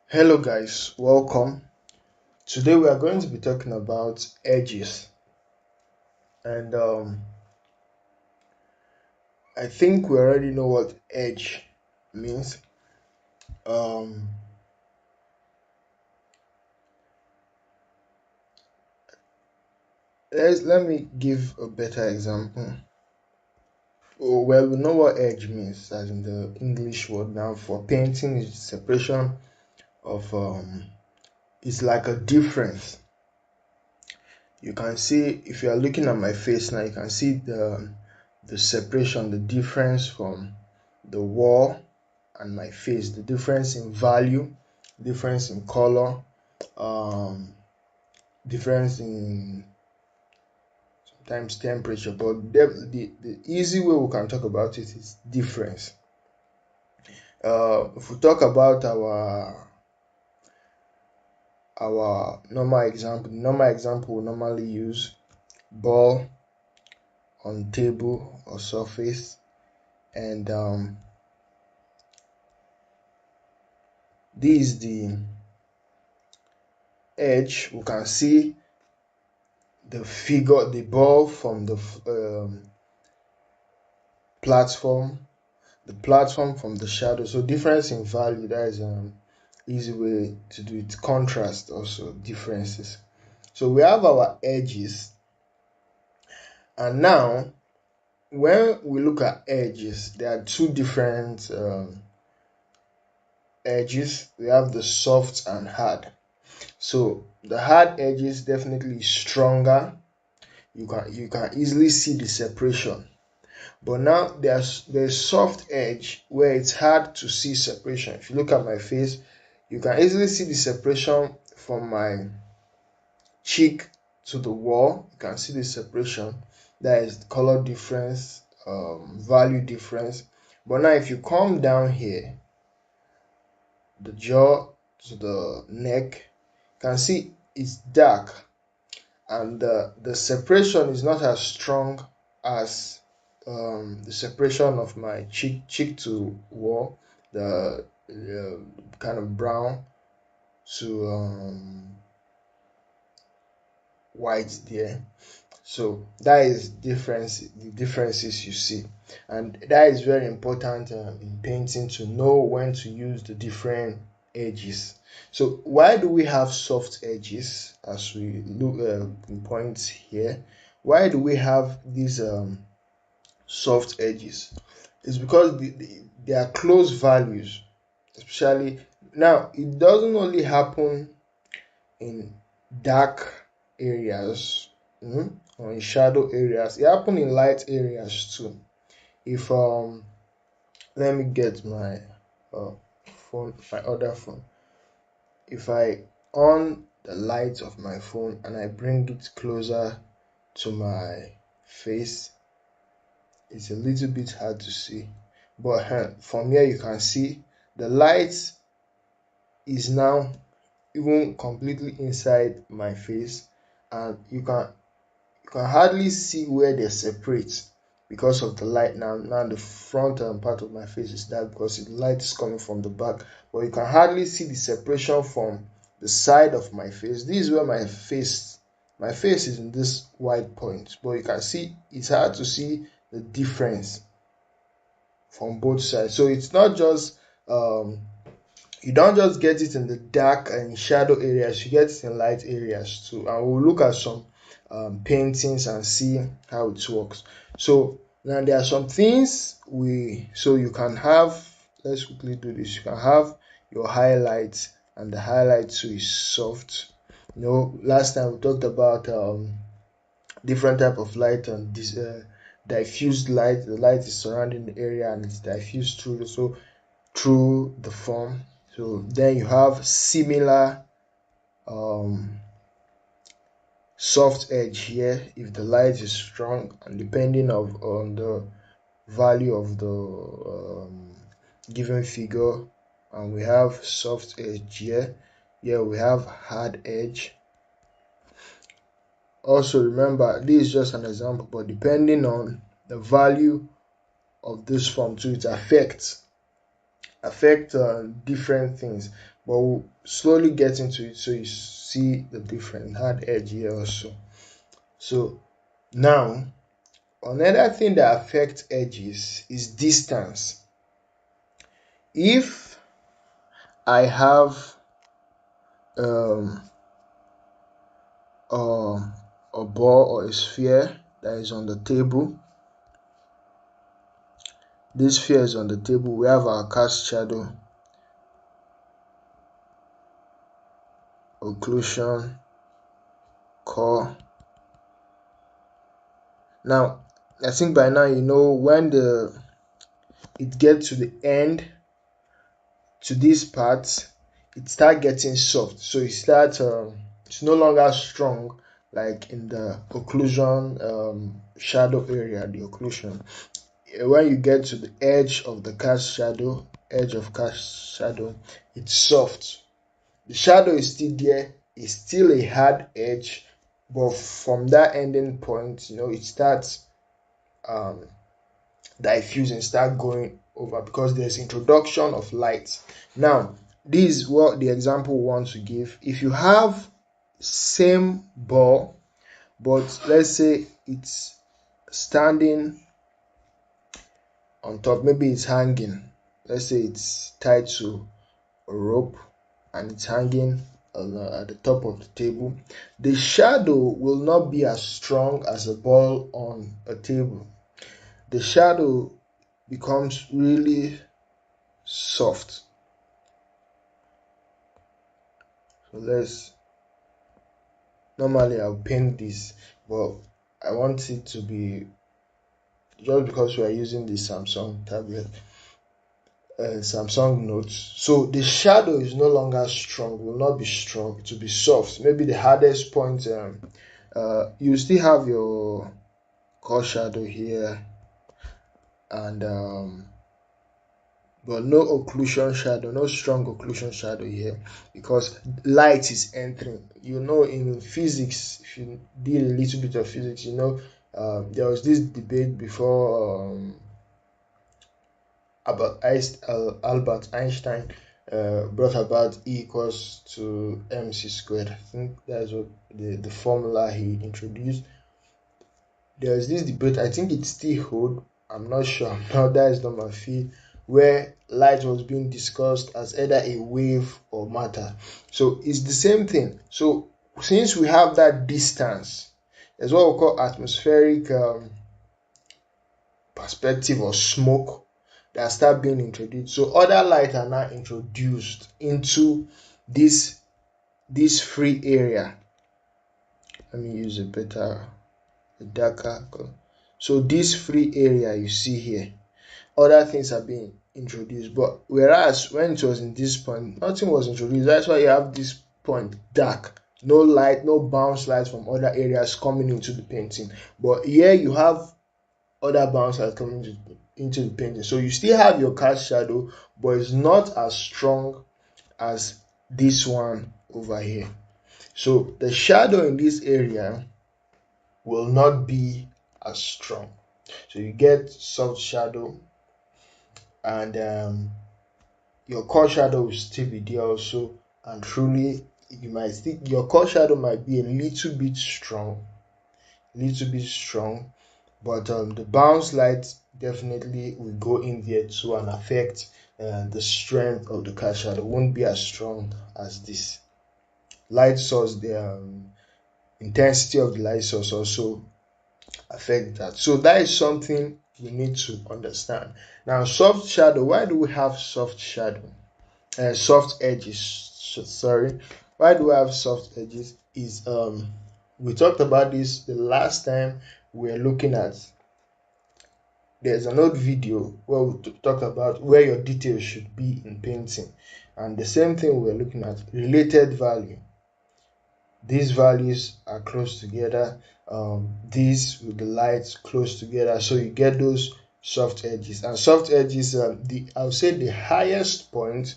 Hello guys, welcome. Today we are going to be talking about edges, and I think we already know what edge means. Um, let me give a better example. Oh, well, we know what edge means, as in the English word. Now, for painting, it's separation of it's like a difference. You can see if you are looking at my face now, you can see the separation, the difference from the wall and my face, the difference in value, difference in color, um, difference in sometimes temperature. But the easy way we can talk about it is difference. If we talk about our normal example we normally use ball on table or surface, and this is the edge. We can see the figure, the ball from the platform, the platform from the shadow. So difference in value, that is easy way to do it. Contrast also, differences. So we have our edges, and now when we look at edges, there are two different edges. We have the soft and hard. So the hard edges definitely stronger. You can easily see the separation. But now there's soft edge where it's hard to see separation. If you look at my face, you can easily see the separation from my cheek to the wall. You can see the separation. That is color difference, value difference. But now if you come down here, the jaw to the neck, you can see it's dark, and the separation is not as strong as the separation of my cheek to wall, the kind of brown to white there. So that is the differences you see, and that is very important in painting, to know when to use the different edges. So why do we have soft edges? As we look in points here, why do we have these soft edges? It's because they are close values. Especially now, it doesn't only happen in dark areas, or in shadow areas. It happen in light areas too. If let me get my uh, phone, my other phone. If I on the light of my phone and I bring it closer to my face, it's a little bit hard to see. But from here you can see the light is now even completely inside my face, and you can hardly see where they separate because of the light. Now the front part of my face is dark because the light is coming from the back, but you can hardly see the separation from the side of my face. This is where my face is in this white point, but you can see it's hard to see the difference from both sides. So it's not just you don't just get it in the dark and shadow areas, you get it in light areas too. And we'll look at some paintings and see how it works. So now there are some things you can have. Let's quickly do this. You can have your highlights, and the highlight too is soft. Last time we talked about different type of light, and this diffused light. The light is surrounding the area and it's diffused through the form. So then you have similar um, soft edge here if the light is strong, and depending on the value of the given figure. And we have soft edge here. Here we have hard edge. Also remember, this is just an example, but depending on the value of this form too, it affect different things. but we'll slowly get into it so you see the different hard edge here also. So now another thing that affects edges is distance. If I have um, a ball or a sphere that is on the table, this sphere is on the table, we have our cast shadow, occlusion, core. Now I think by now you know when it gets to the end, to this part, it start getting soft, so it starts it's no longer strong like in the occlusion shadow area, the occlusion. When you get to the edge of the cast shadow, it's soft. The shadow is still there, it's still a hard edge, but from that ending point, it starts diffusing, start going over, because there's introduction of light. Now this is what the example we want to give. If you have same ball, but let's say it's standing on top, maybe it's hanging, let's say it's tied to a rope and it's hanging at the top of the table, the shadow will not be as strong as a ball on a table. The shadow becomes really soft. So normally I'll paint this, but I want it to be, just because we are using the Samsung tablet, Samsung Notes, so the shadow is no longer strong, will not be strong, to be soft. Maybe the hardest point, you still have your core shadow here, and but no occlusion shadow, no strong occlusion shadow here, because light is entering. In physics, if you did a little bit of physics, there was this debate before, about Albert Einstein brought about E equals to mc squared. I think that's what the formula he introduced. There's this debate, I think it still hold, I'm not sure, now that is not my field, where light was being discussed as either a wave or matter. So it's the same thing. So since we have that distance, there's what we call atmospheric perspective or smoke that start being introduced. So other light are now introduced into this free area. Let me use a darker color. So this free area you see here, other things are being introduced, but whereas when it was in this point, nothing was introduced. That's why you have this point dark, no light, no bounce light from other areas coming into the painting. But here you have other bounce light coming into the painting, so you still have your cast shadow, but it's not as strong as this one over here. So the shadow in this area will not be as strong. So you get soft shadow, and your core shadow will still be there also, and truly you might think your core shadow might be a little bit strong, but the bounce light definitely will go in there too and affect the strength of the core shadow. Won't be as strong as this light source. The intensity of the light source also affect that. So that is something you need to understand. Now, soft shadow. Why do we have soft shadow? Soft edges. Sorry. Why do we have soft edges? Is we talked about this the last time we were looking at. There's an old video where we talked about where your details should be in painting, and the same thing we're looking at, related value. These values are close together, these with the lights close together, so you get those soft edges. And soft edges, I would say the highest point,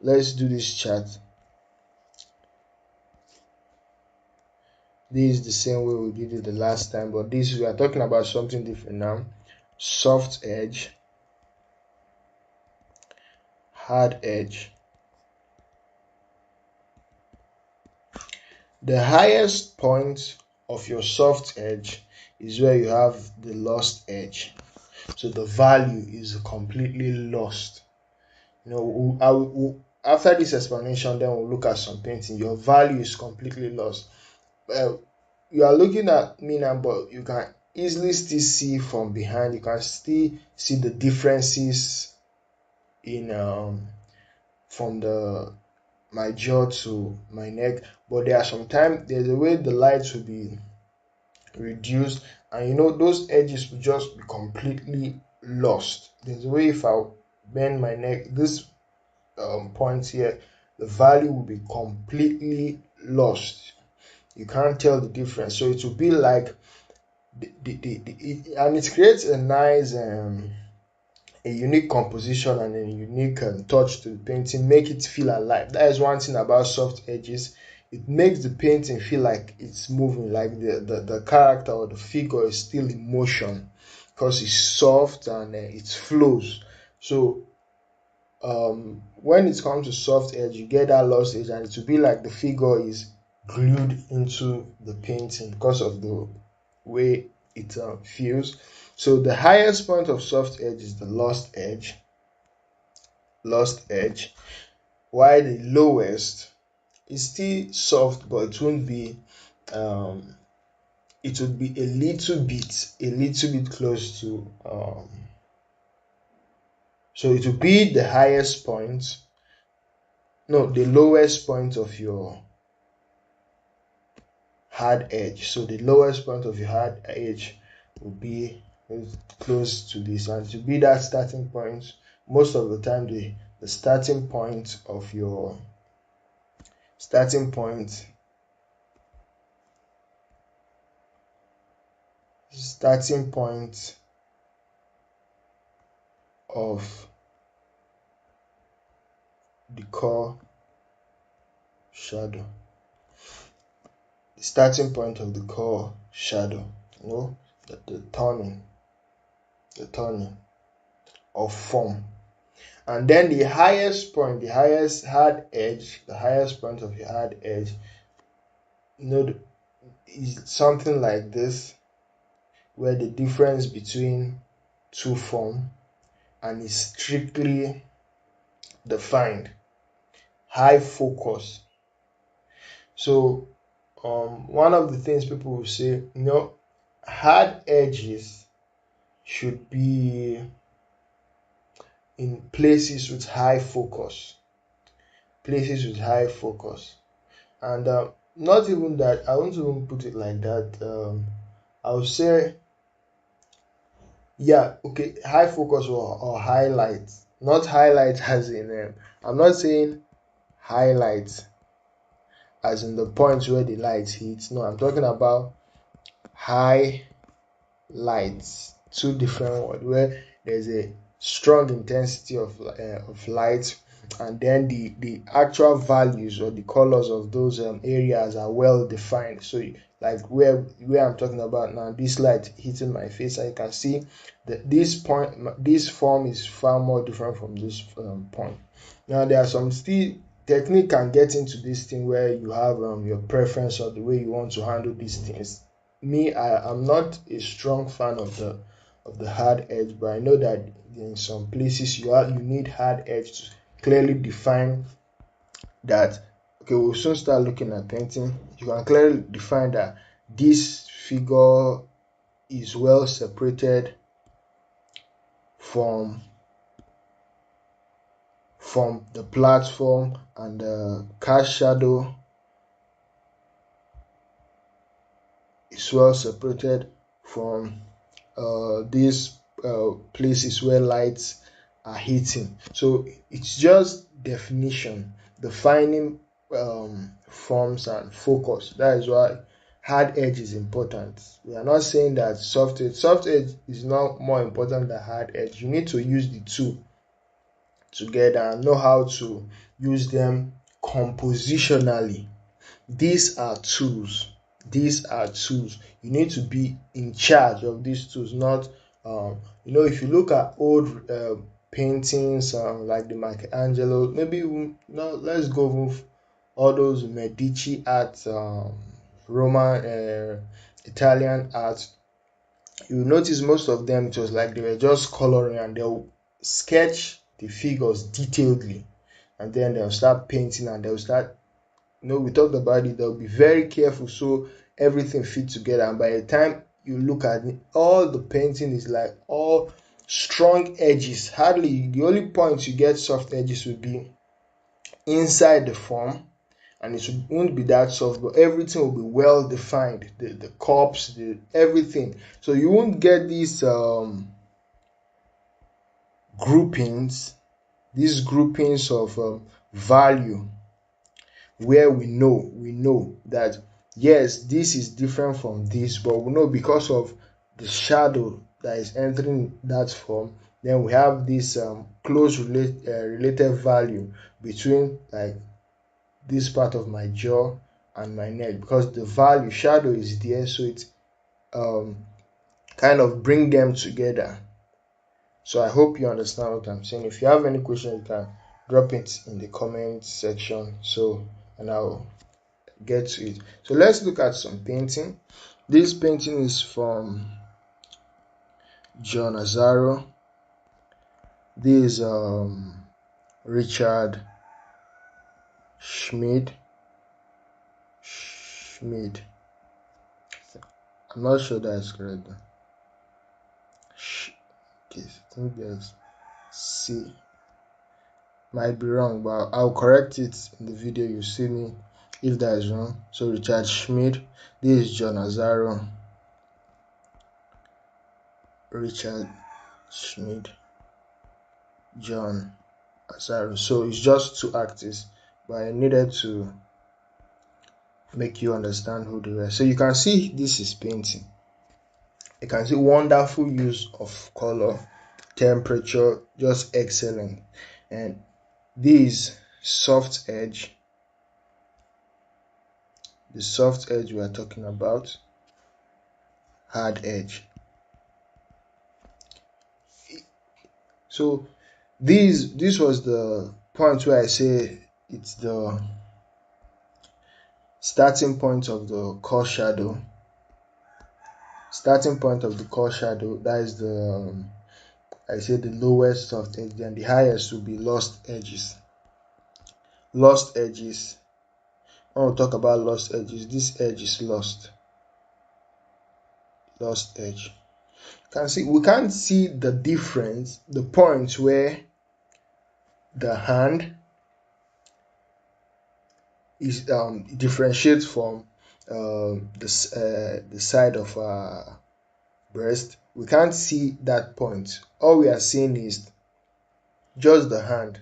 let's do this chart. This is the same way we did it the last time, but this, we are talking about something different now. Soft edge, hard edge, The highest point of your soft edge is where you have the lost edge. So the value is completely lost. After this explanation, then we'll look at some painting. Your value is completely lost. You are looking at me now, but you can easily still see from behind. You can still see the differences in from the my jaw to my neck. But there are sometimes there's a way the light will be reduced, and those edges will just be completely lost. There's a way if I bend my neck, this point here, the value will be completely lost. You can't tell the difference. So it will be like and it creates a nice a unique composition and a unique touch to the painting, make it feel alive. That is one thing about soft edges. It makes the painting feel like it's moving, like the character or the figure is still in motion, because it's soft and it flows. So when it comes to soft edge, you get that lost edge, and it will be like the figure is glued into the painting because of the way it feels. So the highest point of soft edge is the lost edge, while the lowest is still soft, but it won't be. It would be a little bit close to. So it will be the highest point, no, the lowest point of your hard edge. So the lowest point of your hard edge will be close to this, and to be that starting point. Most of the time, the starting point of your starting point starting point of the core shadow. The starting point of the core shadow, the turning of form. And then the highest point, the highest hard edge, the highest point of your hard edge, is something like this, where the difference between two form and is strictly defined, high focus. So one of the things people will say, hard edges should be in places with high focus, and not even that, I won't even put it like that. I would say, yeah, okay, high focus or highlight, not highlight as in I'm not saying highlight as in the point where the light hits. No, I'm talking about high lights, two different words, where there's a strong intensity of light, and then the actual values or the colors of those areas are well defined. So like where I'm talking about now, this light hitting my face, I can see that this form is far more different from this point. Now there are some still technique can get into this thing where you have your preference or the way you want to handle these things. Me, I am not a strong fan of the hard edge, but I know that in some places you need hard edge to clearly define that. Okay, we'll soon start looking at painting. You can clearly define that this figure is well separated from the platform, and the cast shadow is well separated from these places where lights are hitting. So it's just definition, defining forms and focus. That is why hard edge is important. We are not saying that soft edge is not more important than hard edge. You need to use the two together and know how to use them compositionally. These are tools. You need to be in charge of these tools, not if you look at old paintings like the Michelangelo, maybe no, let's go all those Medici art, Roman, Italian art, you notice most of them it was like they were just coloring and they'll sketch the figures detailedly, and then they'll start painting and they'll start, we talked about it, they'll be very careful so everything fits together, and by the time you look at it, all the painting is like all strong edges. Hardly, the only point you get soft edges would be inside the form, and it won't be that soft, but everything will be well defined, the cups, the everything. So you won't get these groupings, of value, where we know that yes, this is different from this, but we know because of the shadow that is entering that form, then we have this related value between like this part of my jaw and my neck, because the value shadow is there, so it um kind of bring them together. So I hope you understand what I'm saying. If you have any question, you can drop it in the comment section, so and I'll get to it. So let's look at some painting. This painting is from John Asaro. This is Richard Schmid. I'm not sure that's correct. Okay, I think there's C. Might be wrong, but I'll correct it in the video. You see me if that is wrong. So Richard Schmid. This is John Asaro. Richard Schmid. John Asaro. So it's just two artists, but I needed to make you understand who they were. So you can see this is painting. You can see wonderful use of color, temperature, just excellent. And this soft edge, the soft edge we are talking about, hard edge. So this was the point where I say it's the starting point of the core shadow. Starting point of the core shadow, that is the I say the lowest soft edge, then the highest will be lost edges. Lost edges. When we talk about lost edges, this edge is lost. Lost edge. We can't see the difference, the points where the hand is differentiates from the side of our breast. We can't see that point. All we are seeing is just the hand,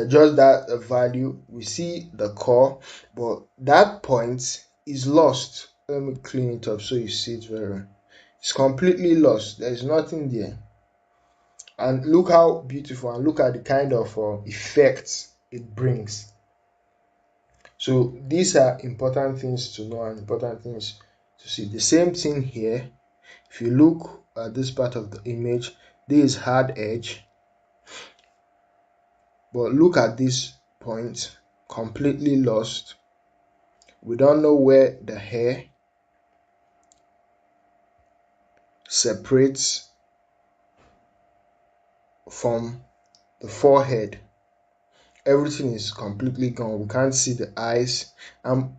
just that value. We see the core, but that point is lost. Let me clean it up so you see it very well. It's completely lost. There is nothing there. And look how beautiful, and look at the kind of effects it brings. So these are important things to know and important things to see. The same thing here. If you look at this part of the image, this is hard edge, but look at this point, completely lost. We don't know where the hair separates from the forehead. Everything is completely gone. We can't see the eyes.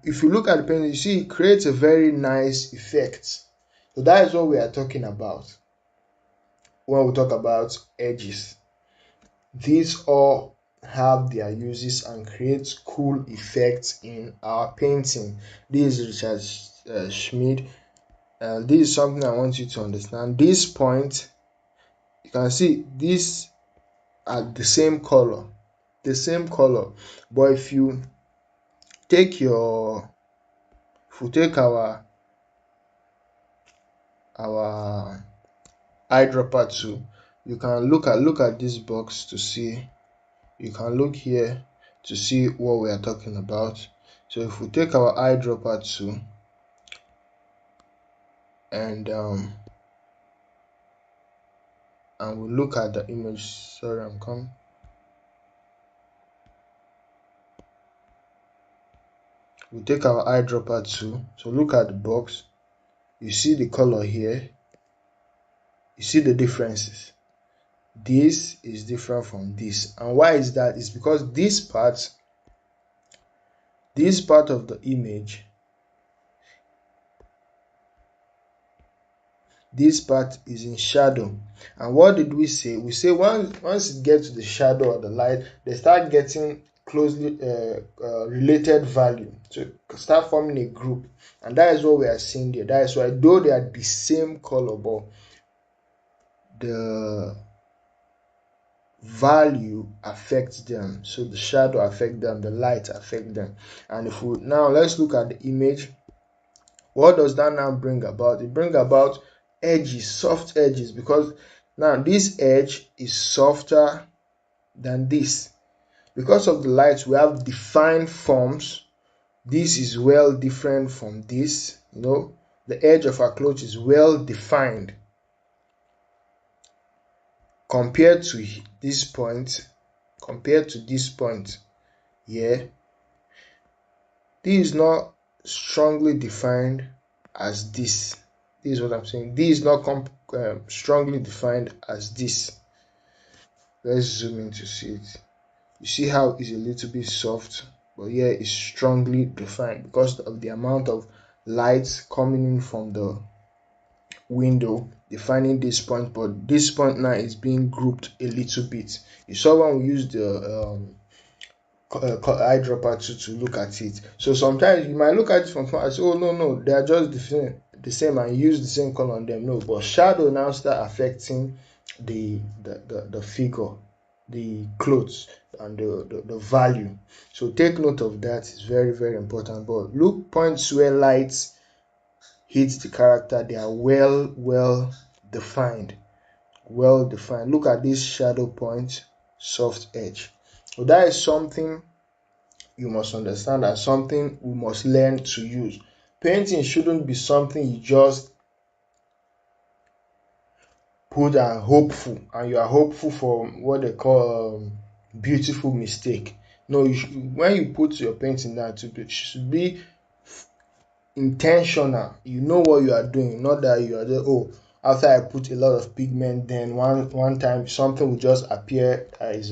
If you look at the painting, you see it creates a very nice effect. So that is what we are talking about when we talk about edges. These all have their uses and create cool effects in our painting. This is Richard Schmid. This is something I want you to understand. This point, you can see this are the same color, but if you take our eyedropper tool, you can look at this box to see. You can look here to see what we are talking about. So if we take our eyedropper tool and we look at the image, sorry, I'm coming. we take our eyedropper tool. So look at the box. You see the color here. You see the differences. This is different from this. And why is that? It's because this part of the image, this part is in shadow. And what did we say? We say once it gets to the shadow or the light, they start getting closely related value to start forming a group. And that is what we are seeing there. That is why, though they are the same color, but the value affects them. So the shadow affects them, the light affects them. And if we now, let's look at the image. What does that now bring about? It brings about edges, soft edges, because now this edge is softer than this. Because of the light, we have defined forms. This is well different from this. The edge of our cloth is well defined compared to this point. Here, this is not strongly defined as this. This is what I'm saying. This is not strongly defined as this. Let's zoom in to see it. You see how it's a little bit soft, but here it's strongly defined because of the amount of light coming in from the window defining this point. But this point now is being grouped a little bit. You saw when we used the eyedropper to look at it. So sometimes you might look at it from far and say, oh no, they are just the same and use the same color on them. No, but shadow now start affecting the figure, the clothes, and the value. So take note of that. It's very, very important. But look, points where light hits the character, they are well defined. Look at this shadow point, soft edge. So that is something you must understand, and something we must learn to use. Painting shouldn't be something you just put and hopeful, and you are hopeful for what they call beautiful mistake. No, when you put your painting down, it should be intentional. You know what you are doing, not that you are just, oh, after I put a lot of pigment, then one time something will just appear as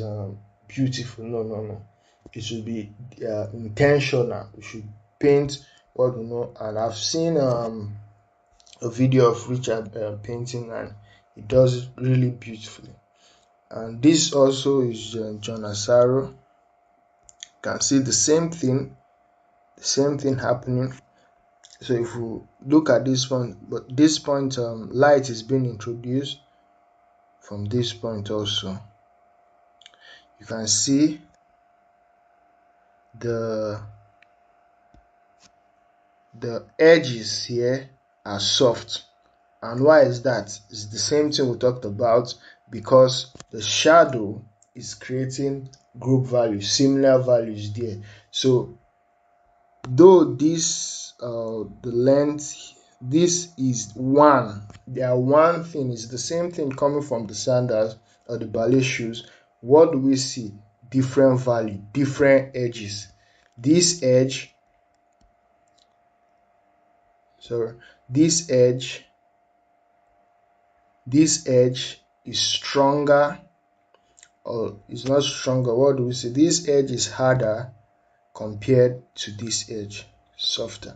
beautiful. No. It should be intentional. You should paint what you know. And I've seen a video of Richard painting, and he does it really beautifully. And this also is John Asaro. You can see the same thing happening. So if we look at this point, but this point light is being introduced from this point also. You can see the edges here are soft. And why is that? It's the same thing we talked about, because the shadow is creating group values, similar values there. So though this the length, this is one, they are one thing, is the same thing coming from the sandals or the ballet shoes. What do we see? Different value, different edges. This edge, sorry, this edge is stronger, or is not stronger. What do we say? This edge is harder compared to this edge, softer.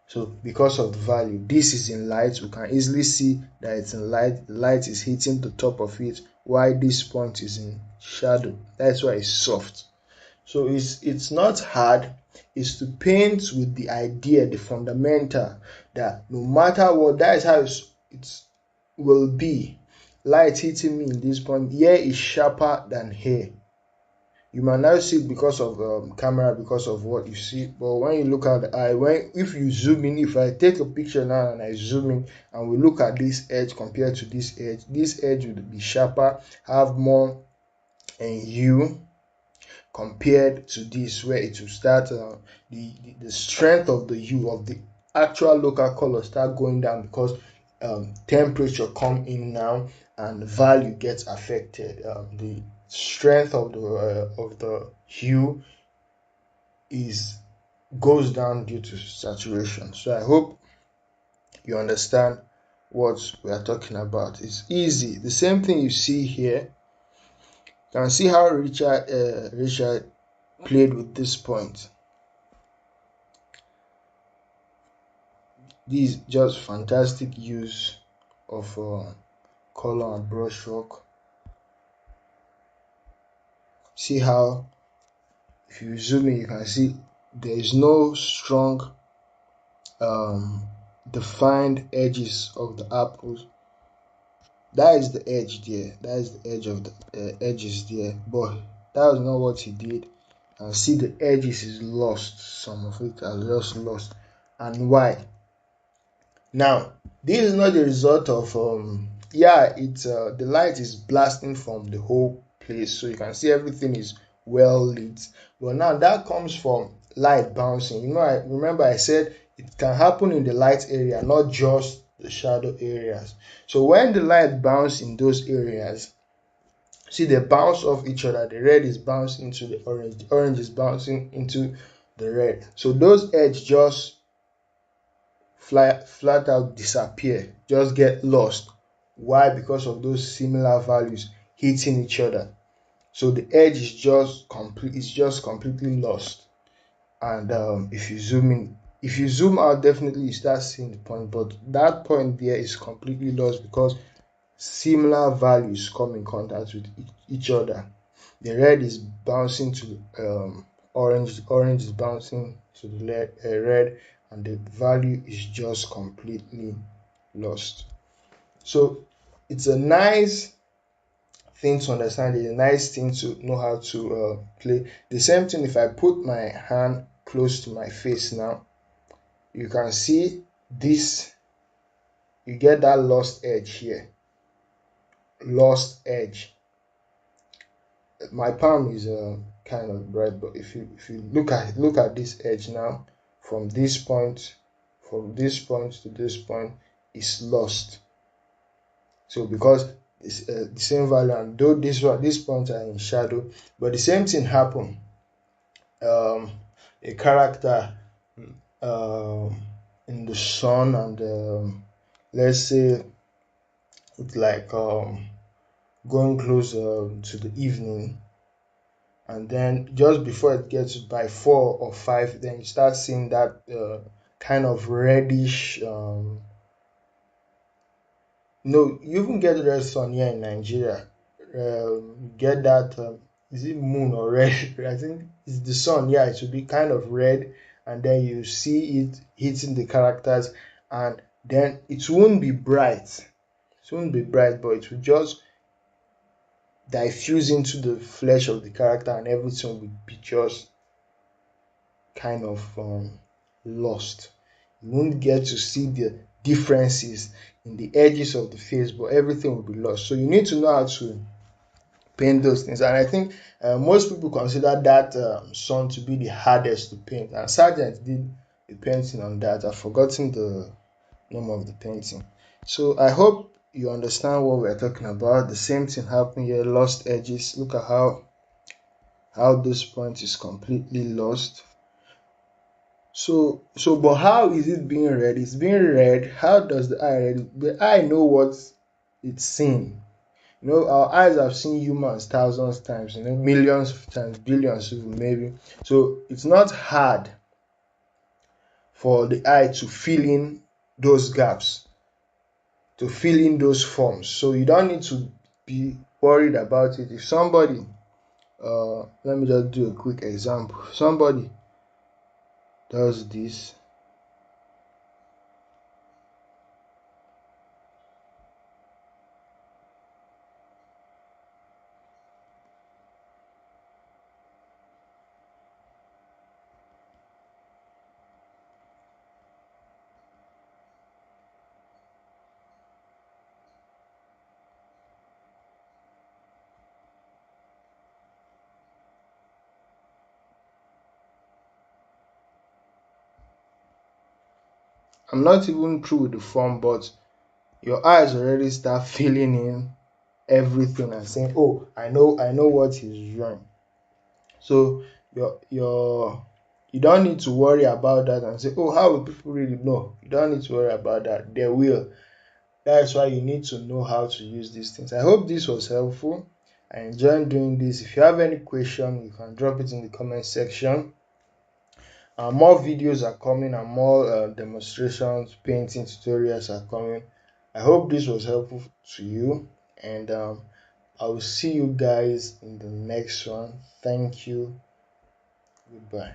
So because of the value, this is in light, we can easily see that it's in light. The light is hitting the top of it, while this point is in shadow. That's why it's soft. So it's not hard. It's to paint with the idea, the fundamental, that no matter what, that is how it will be. Light hitting me in this point here is sharper than here. You might not see it because of camera, because of what you see, but when you look at the eye, if you zoom in, if I take a picture now and I zoom in and we look at this edge compared to this edge will be sharper, have more hue compared to this, where it will start the strength of the hue of the actual local color start going down, because temperature come in now and value gets affected. The strength of the hue is goes down due to saturation. So I hope you understand what we are talking about. It's easy. The same thing you see here. You can see how Richard played with this point. This is just fantastic use of color and brushwork. See how if you zoom in, you can see there is no strong um, defined edges of the apples. That is the edge there. That is the edge of the edges there. But that was not what he did. And see the edges is lost. Some of it are just lost. And why? Now, this is not the result of yeah, it's the light is blasting from the whole place, so you can see everything is well lit. But now that comes from light bouncing. You know, I remember I said it can happen in the light area, not just the shadow areas. So when the light bounce in those areas, see they bounce off each other. The red is bouncing into the orange is bouncing into the red. So those edges just flat out disappear, just get lost. Why? Because of those similar values hitting each other. So the edge is just completely lost. And if you zoom in, if you zoom out, definitely you start seeing the point, but that point there is completely lost because similar values come in contact with each other. The red is bouncing to orange, the orange is bouncing to the red, and the value is just completely lost. So it's a nice thing to understand, it's a nice thing to know how to play. The same thing if I put my hand close to my face now, you can see this, you get that lost edge here, lost edge. My palm is kind of bright, but if you look at this edge now, from this point to this point is lost. So because it's the same value, and though these points are in shadow, but the same thing happen. A character um, in the sun, and let's say it's like going close to the evening, and then just before it gets by 4 or 5, then you start seeing that kind of reddish no, you even get red sun here in Nigeria. Get that is it moon or red? I think it's the sun. Yeah, it should be kind of red, and then you see it hitting the characters, and then it won't be bright. It won't be bright, but it will just diffuse into the flesh of the character, and everything will be just kind of lost. You won't get to see the differences in the edges of the face, but everything will be lost. So you need to know how to paint those things. And I think most people consider that sun to be the hardest to paint. And Sargent did a painting on that. I've forgotten the name of the painting. So I hope you understand what we're talking about. The same thing happened here, lost edges. Look at how this point is completely lost. So but how is it being read? It's being read. How does the eye read it? The eye know what it's seeing. You know, our eyes have seen humans thousands of times, millions of times, billions even maybe. So it's not hard for the eye to fill in those gaps, to fill in those forms. So you don't need to be worried about it. If somebody, let me just do a quick example. Somebody does this. I'm not even through with the form, but your eyes already start filling in everything and saying, "Oh, I know what he's doing." So your You don't need to worry about that and say, oh, how will people really know? You don't need to worry about that. They will. That's why you need to know how to use these things. I hope this was helpful. I enjoyed doing this. If you have any question, you can drop it in the comment section. More videos are coming and more demonstrations, painting tutorials are coming. I hope this was helpful to you, and I will see you guys in the next one. Thank you. Goodbye.